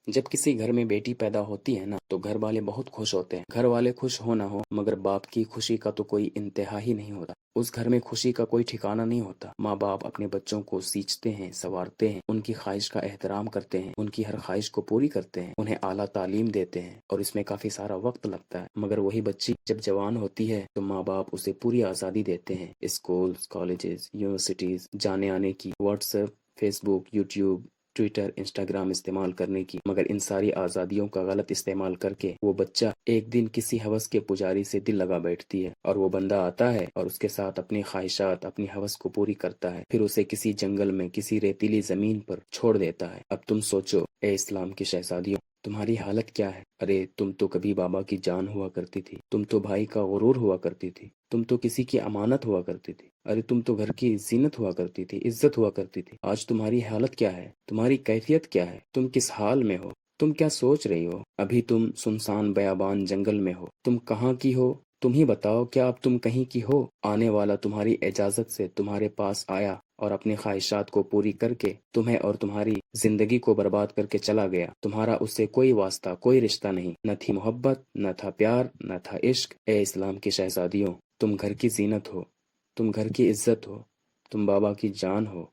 جب کسی گھر میں بیٹی پیدا ہوتی ہے نا تو گھر والے بہت خوش ہوتے ہیں۔ گھر والے خوش ہو نہ ہو مگر باپ کی خوشی کا تو کوئی انتہا ہی نہیں ہوتا۔ اس گھر میں خوشی کا کوئی ٹھکانہ نہیں ہوتا۔ ماں باپ اپنے بچوں کو سینچتے ہیں، سنوارتے ہیں، ان کی خواہش کا احترام کرتے ہیں، ان کی ہر خواہش کو پوری کرتے ہیں، انہیں اعلیٰ تعلیم دیتے ہیں اور اس میں کافی سارا وقت لگتا ہے۔ مگر وہی بچی جب جوان ہوتی ہے تو ماں باپ اسے پوری آزادی دیتے ہیں، اسکولز، کالجز، یونیورسٹیز جانے آنے کی، واٹس ایپ، فیس بک، یوٹیوب، ٹویٹر، انسٹاگرام استعمال کرنے کی۔ مگر ان ساری آزادیوں کا غلط استعمال کر کے وہ بچہ ایک دن کسی ہوس کے پجاری سے دل لگا بیٹھتی ہے اور وہ بندہ آتا ہے اور اس کے ساتھ اپنی خواہشات، اپنی ہوس کو پوری کرتا ہے، پھر اسے کسی جنگل میں، کسی ریتیلی زمین پر چھوڑ دیتا ہے۔ اب تم سوچو اے اسلام کی شہزادیوں، تمہاری حالت کیا ہے؟ ارے تم تو کبھی بابا کی جان ہوا کرتی تھی، تم تو بھائی کا غرور ہوا کرتی تھی، تم تو کسی کی امانت ہوا کرتی تھی، ارے تم تو گھر کی زینت ہوا کرتی تھی، عزت ہوا کرتی تھی۔ آج تمہاری حالت کیا ہے؟ تمہاری کیفیت کیا ہے؟ تم کس حال میں ہو؟ تم کیا سوچ رہی ہو؟ ابھی تم سنسان بیابان جنگل میں ہو۔ تم کہاں کی ہو؟ تم ہی بتاؤ، کیا اب تم کہیں کی ہو؟ آنے والا تمہاری اجازت سے تمہارے پاس آیا اور اپنی خواہشات کو پوری کر کے تمہیں اور تمہاری زندگی کو برباد کر کے چلا گیا۔ تمہارا اس سے کوئی واسطہ، کوئی رشتہ نہیں، نہ تھی محبت، نہ تھا پیار، نہ تھا عشق۔ اے اسلام کی شہزادیوں، تم گھر کی زینت ہو، تم گھر کی عزت ہو، تم بابا کی جان ہو،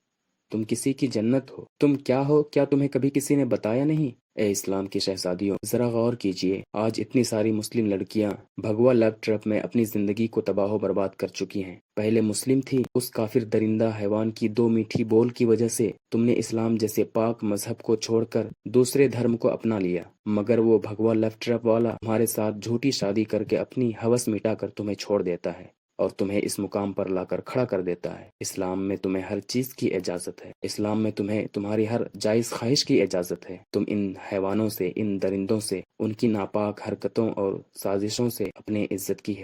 تم کسی کی جنت ہو۔ تم کیا ہو، کیا تمہیں کبھی کسی نے بتایا نہیں؟ اے اسلام کی شہزادیوں، ذرا غور کیجئے، آج اتنی ساری مسلم لڑکیاں بھگوا لو ٹرپ میں اپنی زندگی کو تباہ و برباد کر چکی ہیں۔ پہلے مسلم تھی، اس کافر درندہ حیوان کی دو میٹھی بول کی وجہ سے تم نے اسلام جیسے پاک مذہب کو چھوڑ کر دوسرے دھرم کو اپنا لیا، مگر وہ بھگوا لو ٹرپ والا تمہارے ساتھ جھوٹی شادی کر کے اپنی ہوس مٹا کر تمہیں چھوڑ دیتا ہے اور تمہیں اس مقام پر لا کر کھڑا کر دیتا ہے۔ اسلام میں تمہیں ہر چیز کی اجازت ہے، اسلام میں تمہیں تمہاری ہر جائز خواہش کی اجازت ہے۔ تم ان حیوانوں سے، ان درندوں سے، ان کی ناپاک حرکتوں اور سازشوں سے اپنے عزت کی